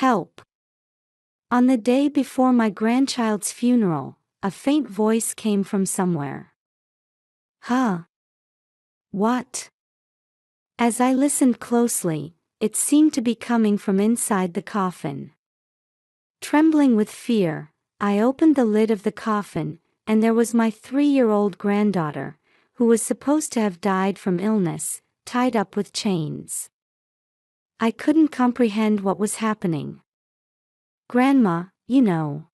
Help. On the day before my grandchild's funeral, a faint voice came from somewhere. Huh? What? As I listened closely, it seemed to be coming from inside the coffin. Trembling with fear, I opened the lid of the coffin, and there was my 3-year-old granddaughter, who was supposed to have died from illness, tied up with chains. I couldn't comprehend what was happening. Grandma, you know.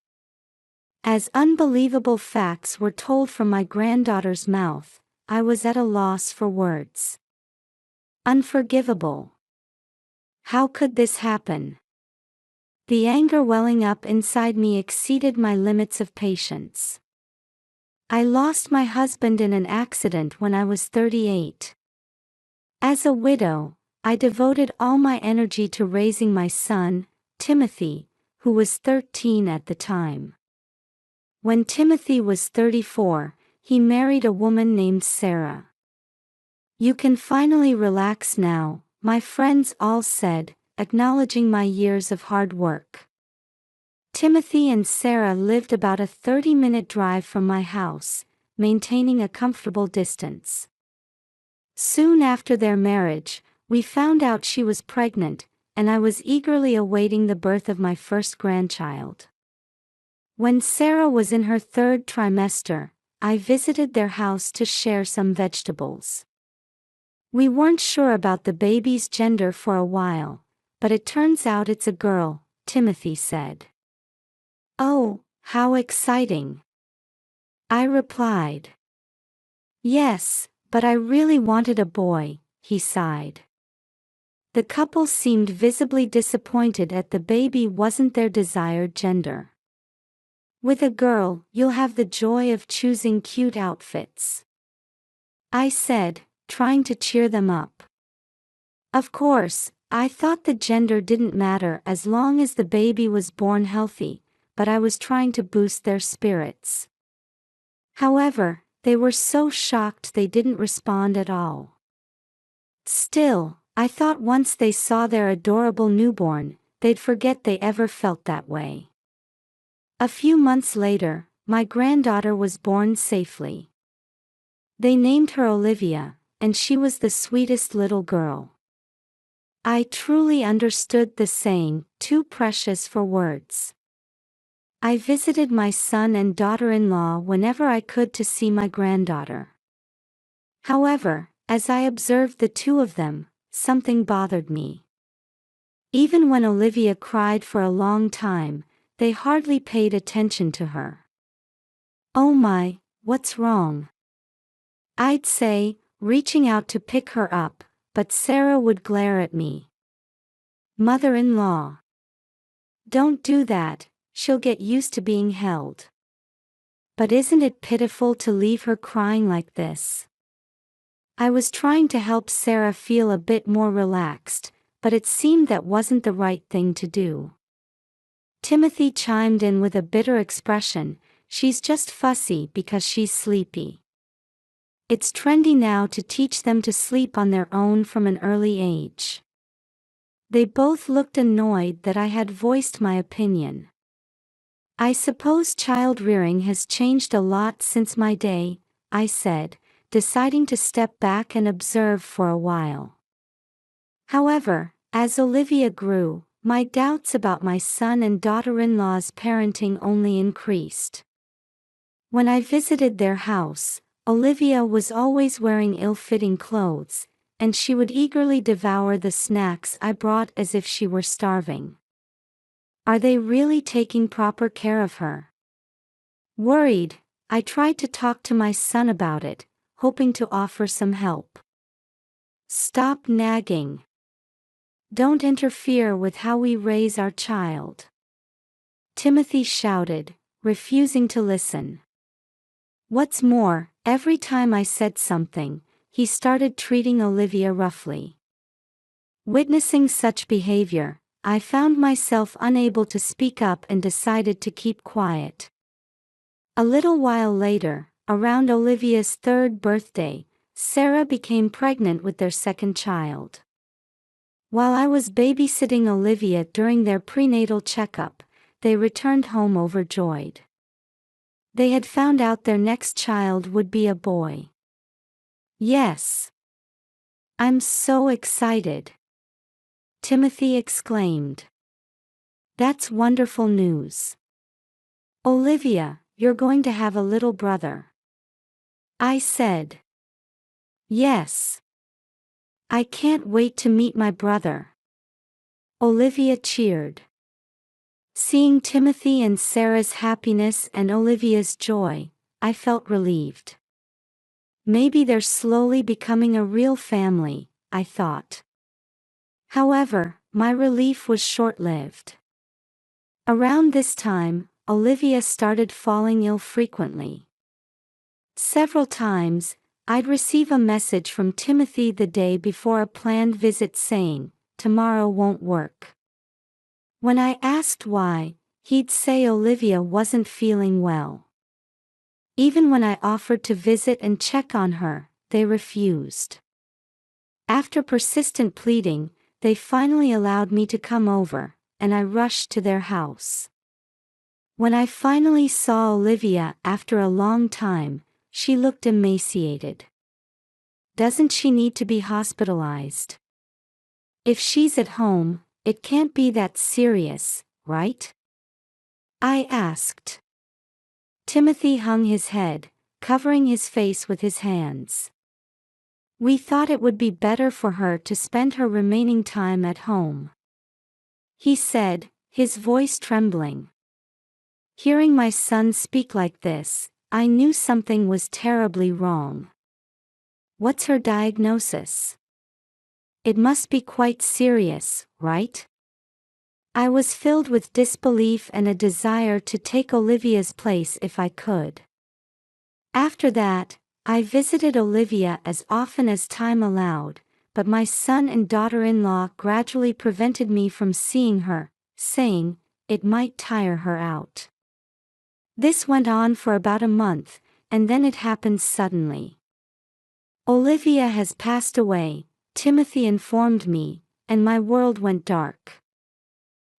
As unbelievable facts were told from my granddaughter's mouth, I was at a loss for words. Unforgivable. How could this happen? The anger welling up inside me exceeded my limits of patience. I lost my husband in an accident when I was 38. As a widow, I devoted all my energy to raising my son, Timothy, who was 13 at the time. When Timothy was 34, he married a woman named Sarah. You can finally relax now, my friends all said, acknowledging my years of hard work. Timothy and Sarah lived about a 30-minute drive from my house, maintaining a comfortable distance. Soon after their marriage, we found out she was pregnant, and I was eagerly awaiting the birth of my first grandchild. When Sarah was in her 3rd trimester, I visited their house to share some vegetables. We weren't sure about the baby's gender for a while, but it turns out it's a girl, Timothy said. Oh, how exciting! I replied. Yes, but I really wanted a boy, he sighed. The couple seemed visibly disappointed at the baby wasn't their desired gender. With a girl, you'll have the joy of choosing cute outfits, I said, trying to cheer them up. Of course, I thought the gender didn't matter as long as the baby was born healthy, but I was trying to boost their spirits. However, they were so shocked they didn't respond at all. Still, I thought once they saw their adorable newborn, they'd forget they ever felt that way. A few months later, my granddaughter was born safely. They named her Olivia, and she was the sweetest little girl. I truly understood the saying, too precious for words. I visited my son and daughter-in-law whenever I could to see my granddaughter. However, as I observed the two of them, something bothered me. Even when Olivia cried for a long time, they hardly paid attention to her. Oh my, what's wrong? I'd say, reaching out to pick her up, but Sarah would glare at me. Mother-in-law. Don't do that, she'll get used to being held. But isn't it pitiful to leave her crying like this? I was trying to help Sarah feel a bit more relaxed, but it seemed that wasn't the right thing to do. Timothy chimed in with a bitter expression, she's just fussy because she's sleepy. It's trendy now to teach them to sleep on their own from an early age. They both looked annoyed that I had voiced my opinion. I suppose child-rearing has changed a lot since my day, I said, deciding to step back and observe for a while. However, as Olivia grew, my doubts about my son and daughter-in-law's parenting only increased. When I visited their house, Olivia was always wearing ill-fitting clothes, and she would eagerly devour the snacks I brought as if she were starving. Are they really taking proper care of her? Worried, I tried to talk to my son about it, hoping to offer some help. Stop nagging. Don't interfere with how we raise our child. Timothy shouted, refusing to listen. What's more, every time I said something, he started treating Olivia roughly. Witnessing such behavior, I found myself unable to speak up and decided to keep quiet. A little while later, around Olivia's 3rd birthday, Sarah became pregnant with their 2nd child. While I was babysitting Olivia during their prenatal checkup, they returned home overjoyed. They had found out their next child would be a boy. Yes. I'm so excited, Timothy exclaimed. That's wonderful news. Olivia, you're going to have a little brother, I said. Yes. I can't wait to meet my brother, Olivia cheered. Seeing Timothy and Sarah's happiness and Olivia's joy, I felt relieved. Maybe they're slowly becoming a real family, I thought. However, my relief was short-lived. Around this time, Olivia started falling ill frequently. Several times, I'd receive a message from Timothy the day before a planned visit saying, "Tomorrow won't work." When I asked why, he'd say Olivia wasn't feeling well. Even when I offered to visit and check on her, they refused. After persistent pleading, they finally allowed me to come over, and I rushed to their house. When I finally saw Olivia after a long time, she looked emaciated. Doesn't she need to be hospitalized? If she's at home, it can't be that serious, right? I asked. Timothy hung his head, covering his face with his hands. We thought it would be better for her to spend her remaining time at home, he said, his voice trembling. Hearing my son speak like this, I knew something was terribly wrong. What's her diagnosis? It must be quite serious, right? I was filled with disbelief and a desire to take Olivia's place if I could. After that, I visited Olivia as often as time allowed, but my son and daughter-in-law gradually prevented me from seeing her, saying, it might tire her out. This went on for about a month, and then it happened suddenly. Olivia has passed away, Timothy informed me, and my world went dark.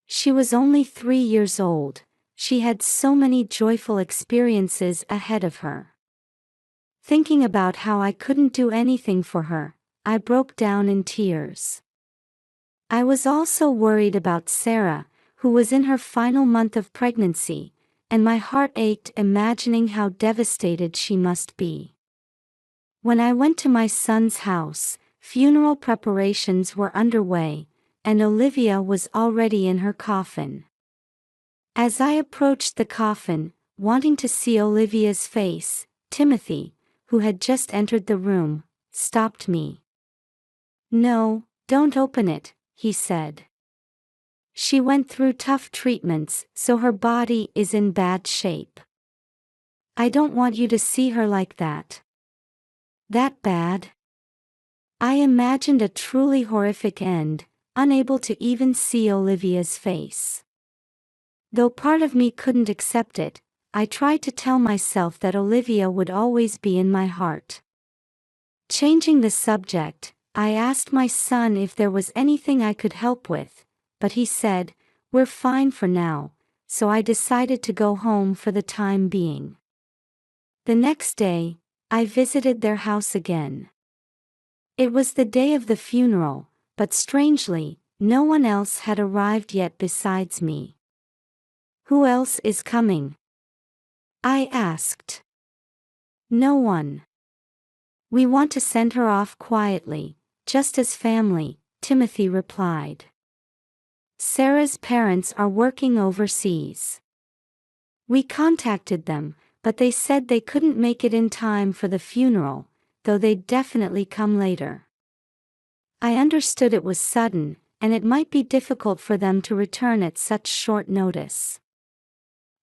She was only 3 years old, she had so many joyful experiences ahead of her. Thinking about how I couldn't do anything for her, I broke down in tears. I was also worried about Sarah, who was in her final month of pregnancy, and my heart ached imagining how devastated she must be. When I went to my son's house, funeral preparations were underway, and Olivia was already in her coffin. As I approached the coffin, wanting to see Olivia's face, Timothy, who had just entered the room, stopped me. No, don't open it, he said. She went through tough treatments, so her body is in bad shape. I don't want you to see her like that. That bad? I imagined a truly horrific end, unable to even see Olivia's face. Though part of me couldn't accept it, I tried to tell myself that Olivia would always be in my heart. Changing the subject, I asked my son if there was anything I could help with, but he said, we're fine for now, so I decided to go home for the time being. The next day, I visited their house again. It was the day of the funeral, but strangely, no one else had arrived yet besides me. Who else is coming? I asked. No one. We want to send her off quietly, just as family, Timothy replied. Sarah's parents are working overseas. We contacted them, but they said they couldn't make it in time for the funeral, though they'd definitely come later. I understood it was sudden, and it might be difficult for them to return at such short notice.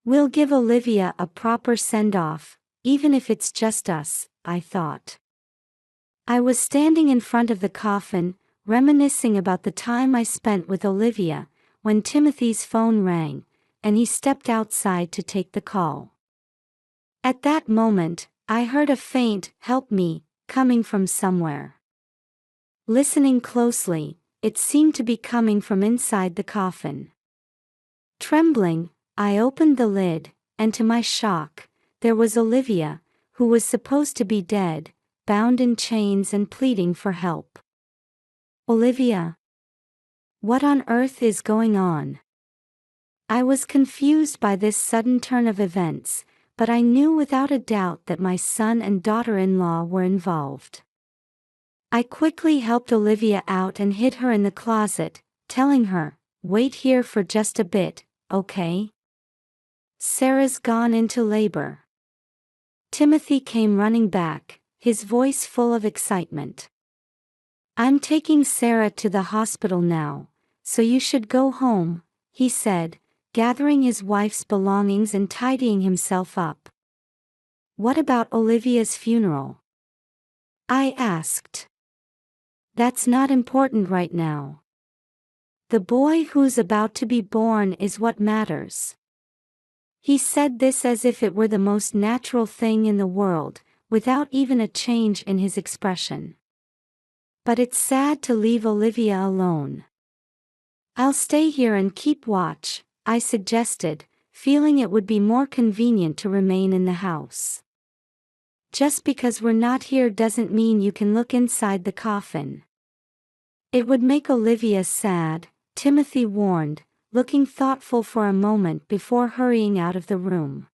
We'll give Olivia a proper send-off, even if it's just us, I thought. I was standing in front of the coffin, reminiscing about the time I spent with Olivia, when Timothy's phone rang, and he stepped outside to take the call. At that moment, I heard a faint, "Help me," coming from somewhere. Listening closely, it seemed to be coming from inside the coffin. Trembling, I opened the lid, and to my shock, there was Olivia, who was supposed to be dead, bound in chains and pleading for help. Olivia? What on earth is going on? I was confused by this sudden turn of events, but I knew without a doubt that my son and daughter-in-law were involved. I quickly helped Olivia out and hid her in the closet, telling her, "Wait here for just a bit, okay? Sarah's gone into labor." Timothy came running back, his voice full of excitement. "I'm taking Sarah to the hospital now, so you should go home," he said, gathering his wife's belongings and tidying himself up. "What about Olivia's funeral?" I asked. "That's not important right now. The boy who's about to be born is what matters." He said this as if it were the most natural thing in the world, without even a change in his expression. "But it's sad to leave Olivia alone." "I'll stay here and keep watch," I suggested, feeling it would be more convenient to remain in the house. "Just because we're not here doesn't mean you can look inside the coffin." "It would make Olivia sad," Timothy warned, looking thoughtful for a moment before hurrying out of the room.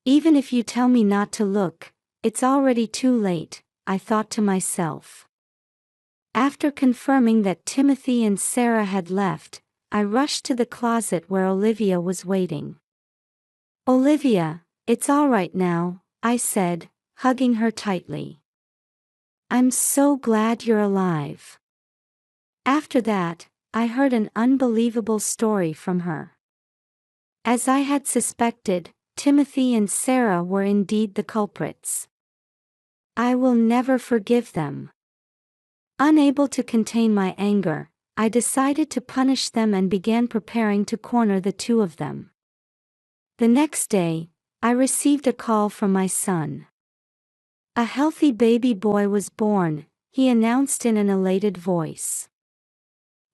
"Even if you tell me not to look, it's already too late," I thought to myself. After confirming that Timothy and Sarah had left, I rushed to the closet where Olivia was waiting. "Olivia, it's all right now," I said, hugging her tightly. "I'm so glad you're alive." After that, I heard an unbelievable story from her. As I had suspected, Timothy and Sarah were indeed the culprits. I will never forgive them. Unable to contain my anger, I decided to punish them and began preparing to corner the two of them. The next day, I received a call from my son. "A healthy baby boy was born," he announced in an elated voice.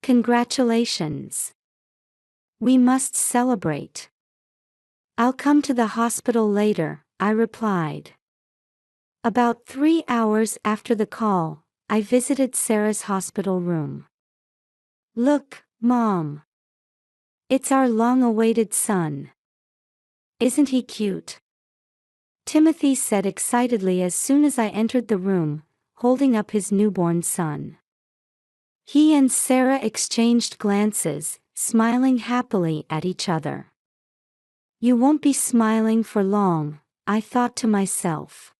"Congratulations. We must celebrate." "I'll come to the hospital later," I replied. About 3 hours after the call, I visited Sarah's hospital room. "Look, Mom. It's our long-awaited son. Isn't he cute?" Timothy said excitedly as soon as I entered the room, holding up his newborn son. He and Sarah exchanged glances, smiling happily at each other. "You won't be smiling for long," I thought to myself.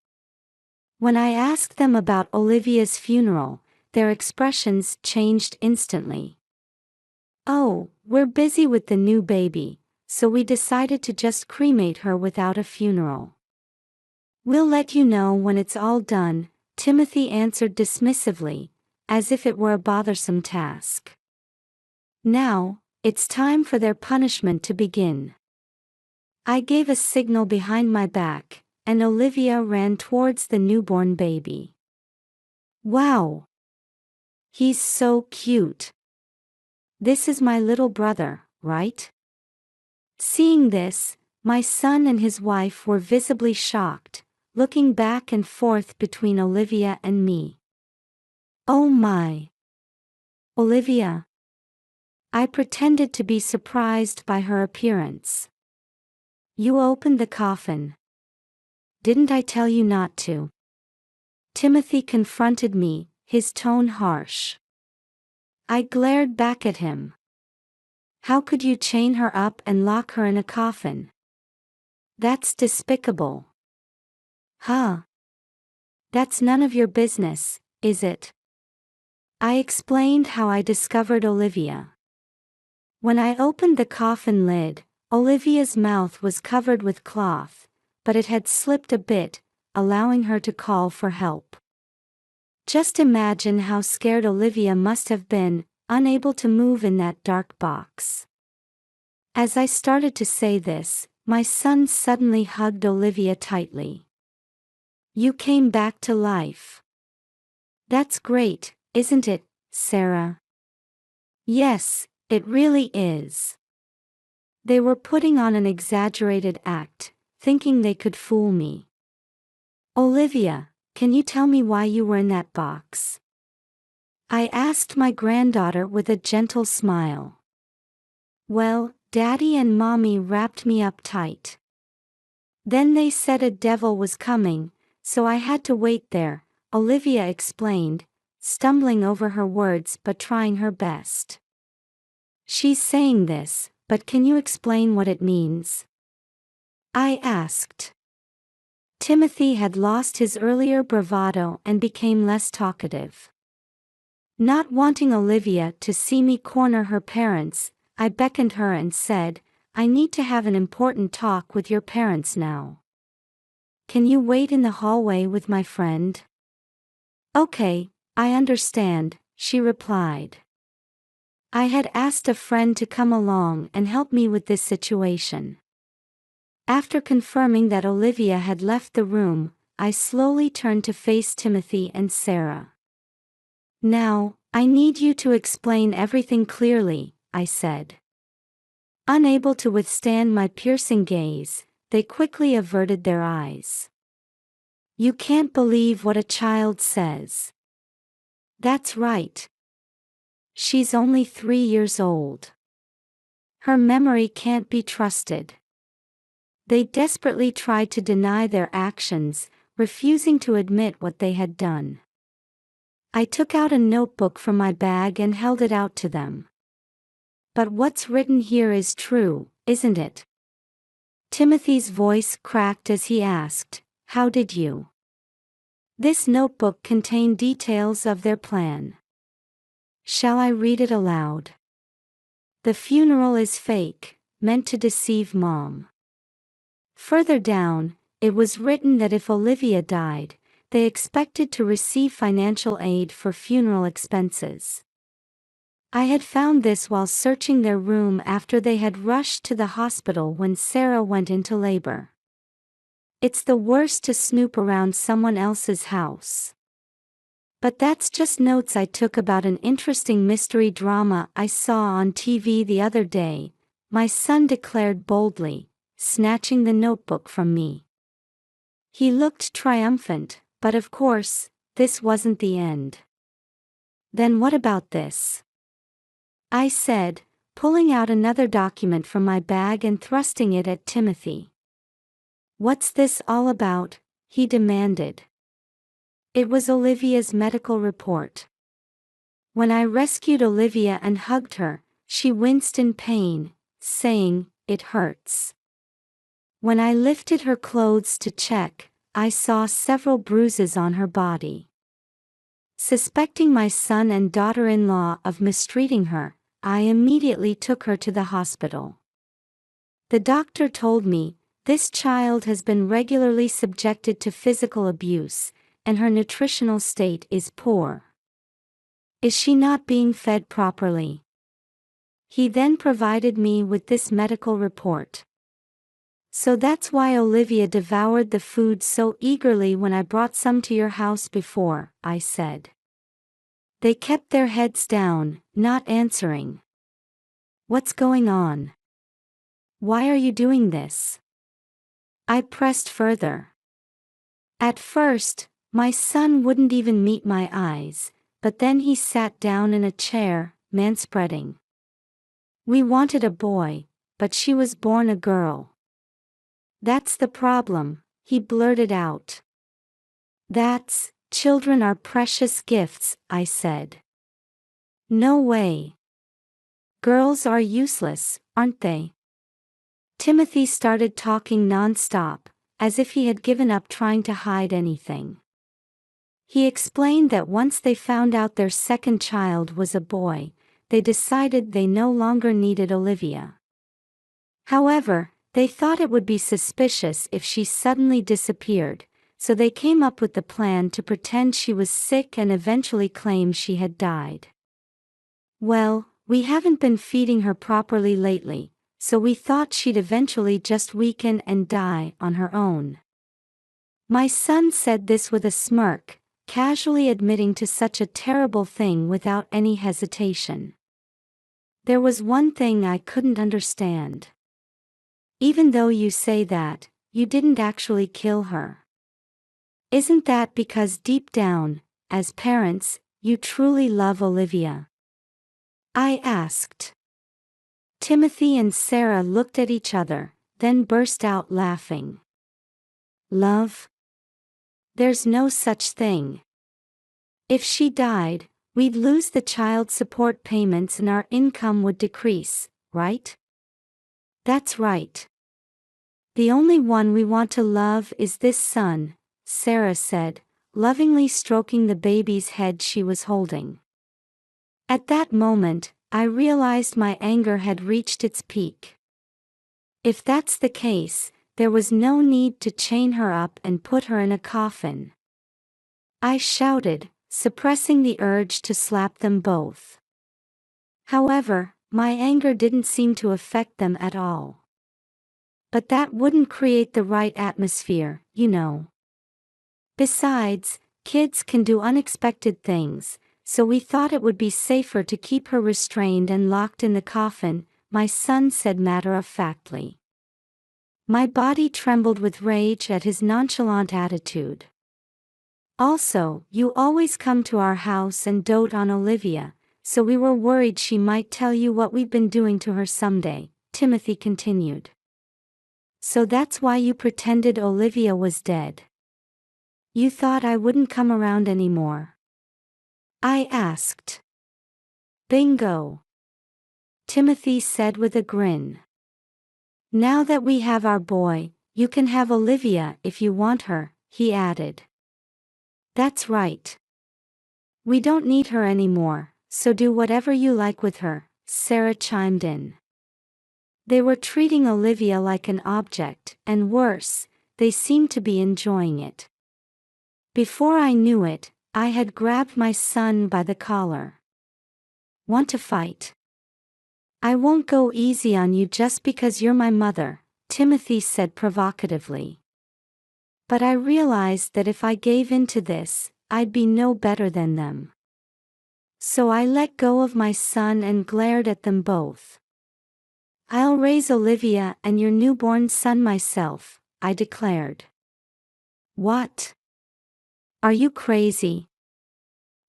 When I asked them about Olivia's funeral, their expressions changed instantly. "Oh, we're busy with the new baby, so we decided to just cremate her without a funeral. We'll let you know when it's all done," Timothy answered dismissively, as if it were a bothersome task. Now, it's time for their punishment to begin. I gave a signal behind my back, and Olivia ran towards the newborn baby. "Wow! He's so cute. This is my little brother, right?" Seeing this, my son and his wife were visibly shocked, looking back and forth between Olivia and me. "Oh my! Olivia!" I pretended to be surprised by her appearance. "You opened the coffin. Didn't I tell you not to?" Timothy confronted me, his tone harsh. I glared back at him. "How could you chain her up and lock her in a coffin? That's despicable." "Huh? That's none of your business, is it?" I explained how I discovered Olivia. When I opened the coffin lid, Olivia's mouth was covered with cloth, but it had slipped a bit, allowing her to call for help. Just imagine how scared Olivia must have been, unable to move in that dark box. As I started to say this, my son suddenly hugged Olivia tightly. "You came back to life. That's great, isn't it, Sarah?" Yes, it really is. They were putting on an exaggerated act, thinking they could fool me. Olivia, can you tell me why you were in that box? I asked my granddaughter with a gentle smile. Well, Daddy and Mommy wrapped me up tight. Then they said a devil was coming, so I had to wait there, Olivia explained, stumbling over her words but trying her best. She's saying this, but can you explain what it means? I asked. Timothy had lost his earlier bravado and became less talkative. Not wanting Olivia to see me corner her parents, I beckoned her and said, I need to have an important talk with your parents now. Can you wait in the hallway with my friend? Okay, I understand, she replied. I had asked a friend to come along and help me with this situation. After confirming that Olivia had left the room, I slowly turned to face Timothy and Sarah. Now, I need you to explain everything clearly, I said. Unable to withstand my piercing gaze, they quickly averted their eyes. You can't believe what a child says. That's right. She's only 3 years old. Her memory can't be trusted. They desperately tried to deny their actions, refusing to admit what they had done. I took out a notebook from my bag and held it out to them. But what's written here is true, isn't it? Timothy's voice cracked as he asked, How did you? This notebook contained details of their plan. Shall I read it aloud? The funeral is fake, meant to deceive Mom. Further down, it was written that if Olivia died, they expected to receive financial aid for funeral expenses. I had found this while searching their room after they had rushed to the hospital when Sarah went into labor. It's the worst to snoop around someone else's house. But that's just notes I took about an interesting mystery drama I saw on TV the other day, my son declared boldly, snatching the notebook from me. He looked triumphant, but of course, this wasn't the end. Then what about this? I said, pulling out another document from my bag and thrusting it at Timothy. What's this all about? He demanded. It was Olivia's medical report. When I rescued Olivia and hugged her, she winced in pain, saying, It hurts. When I lifted her clothes to check, I saw several bruises on her body. Suspecting my son and daughter-in-law of mistreating her, I immediately took her to the hospital. The doctor told me, this child has been regularly subjected to physical abuse, and her nutritional state is poor. Is she not being fed properly? He then provided me with this medical report. So that's why Olivia devoured the food so eagerly when I brought some to your house before, I said. They kept their heads down, not answering. What's going on? Why are you doing this? I pressed further. At first, my son wouldn't even meet my eyes, but then he sat down in a chair, manspreading. We wanted a boy, but she was born a girl. That's the problem, he blurted out. Children are precious gifts, I said. No way. Girls are useless, aren't they? Timothy started talking non-stop, as if he had given up trying to hide anything. He explained that once they found out their second child was a boy, they decided they no longer needed Olivia. However, they thought it would be suspicious if she suddenly disappeared, so they came up with the plan to pretend she was sick and eventually claim she had died. Well, we haven't been feeding her properly lately, so we thought she'd eventually just weaken and die on her own. My son said this with a smirk, casually admitting to such a terrible thing without any hesitation. There was one thing I couldn't understand. Even though you say that, you didn't actually kill her. Isn't that because deep down, as parents, you truly love Olivia? I asked. Timothy and Sarah looked at each other, then burst out laughing. Love? There's no such thing. If she died, we'd lose the child support payments and our income would decrease, right? That's right. The only one we want to love is this son, Sarah said, lovingly stroking the baby's head she was holding. At that moment, I realized my anger had reached its peak. If that's the case, there was no need to chain her up and put her in a coffin. I shouted, suppressing the urge to slap them both. However, my anger didn't seem to affect them at all. But that wouldn't create the right atmosphere, you know. Besides, kids can do unexpected things, so we thought it would be safer to keep her restrained and locked in the coffin, my son said matter-of-factly. My body trembled with rage at his nonchalant attitude. Also, you always come to our house and dote on Olivia, so we were worried she might tell you what we've been doing to her someday, Timothy continued. So that's why you pretended Olivia was dead. You thought I wouldn't come around anymore? I asked. Bingo. Timothy said with a grin. Now that we have our boy, you can have Olivia if you want her, he added. That's right. We don't need her anymore, so do whatever you like with her, Sarah chimed in. They were treating Olivia like an object, and worse, they seemed to be enjoying it. Before I knew it, I had grabbed my son by the collar. Want to fight? I won't go easy on you just because you're my mother, Timothy said provocatively. But I realized that if I gave in to this, I'd be no better than them. So I let go of my son and glared at them both. I'll raise Olivia and your newborn son myself, I declared. What? Are you crazy?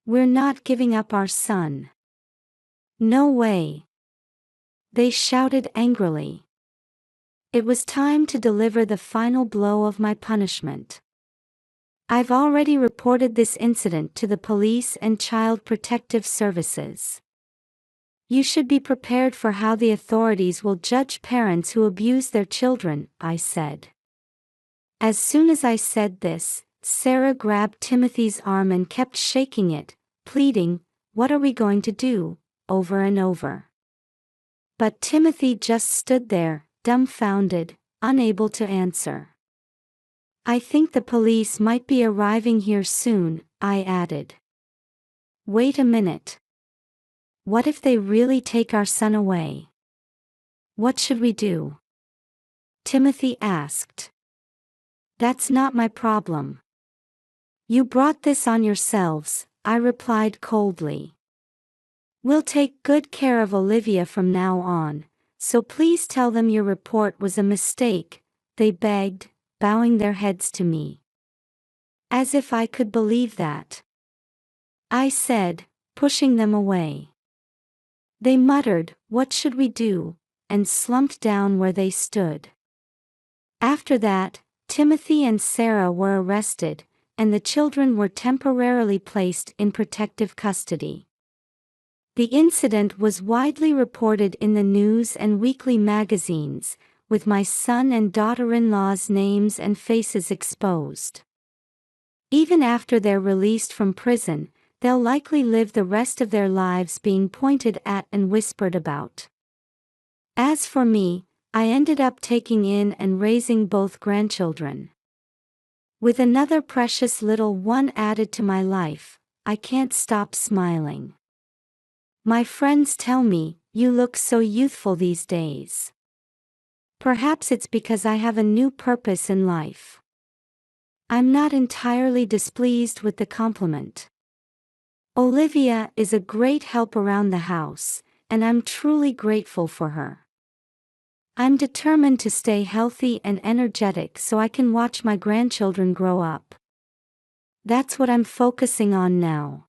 We're not giving up our son. No way. They shouted angrily. It was time to deliver the final blow of my punishment. I've already reported this incident to the police and Child Protective Services. You should be prepared for how the authorities will judge parents who abuse their children, I said. As soon as I said this, Sarah grabbed Timothy's arm and kept shaking it, pleading, "What are we going to do?" over and over. But Timothy just stood there, dumbfounded, unable to answer. I think the police might be arriving here soon, I added. Wait a minute. What if they really take our son away? What should we do? Timothy asked. That's not my problem. You brought this on yourselves, I replied coldly. We'll take good care of Olivia from now on, so please tell them your report was a mistake, they begged, bowing their heads to me. As if I could believe that. I said, pushing them away. They muttered, "What should we do?" and slumped down where they stood. After that, Timothy and Sarah were arrested, and the children were temporarily placed in protective custody. The incident was widely reported in the news and weekly magazines, with my son and daughter-in-law's names and faces exposed. Even after they're released from prison, they'll likely live the rest of their lives being pointed at and whispered about. As for me, I ended up taking in and raising both grandchildren. With another precious little one added to my life, I can't stop smiling. My friends tell me, "You look so youthful these days." Perhaps it's because I have a new purpose in life. I'm not entirely displeased with the compliment. Olivia is a great help around the house, and I'm truly grateful for her. I'm determined to stay healthy and energetic so I can watch my grandchildren grow up. That's what I'm focusing on now.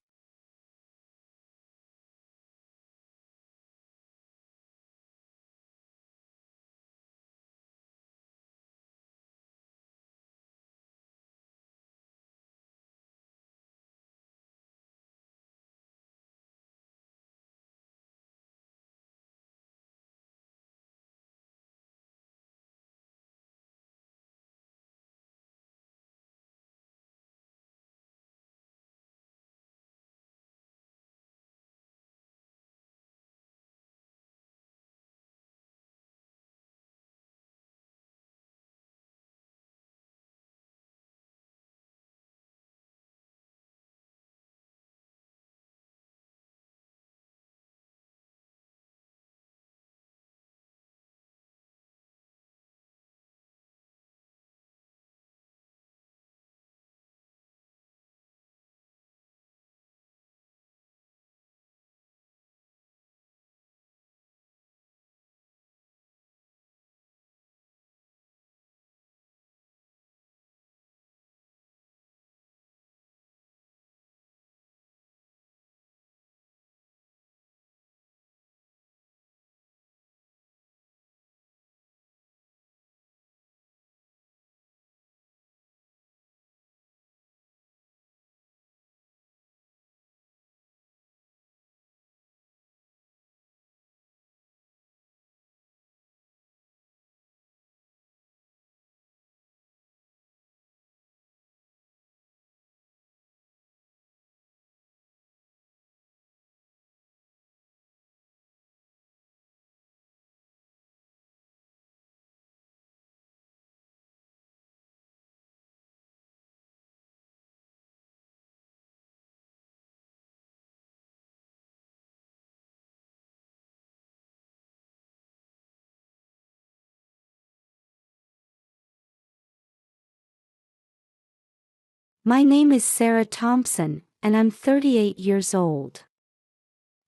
My name is Sarah Thompson, and I'm 38 years old.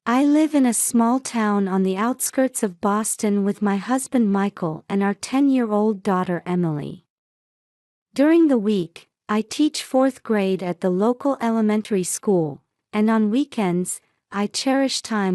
I live in a small town on the outskirts of Boston with my husband Michael and our 10-year-old daughter Emily. During the week, I teach 4th grade at the local elementary school, and on weekends, I cherish time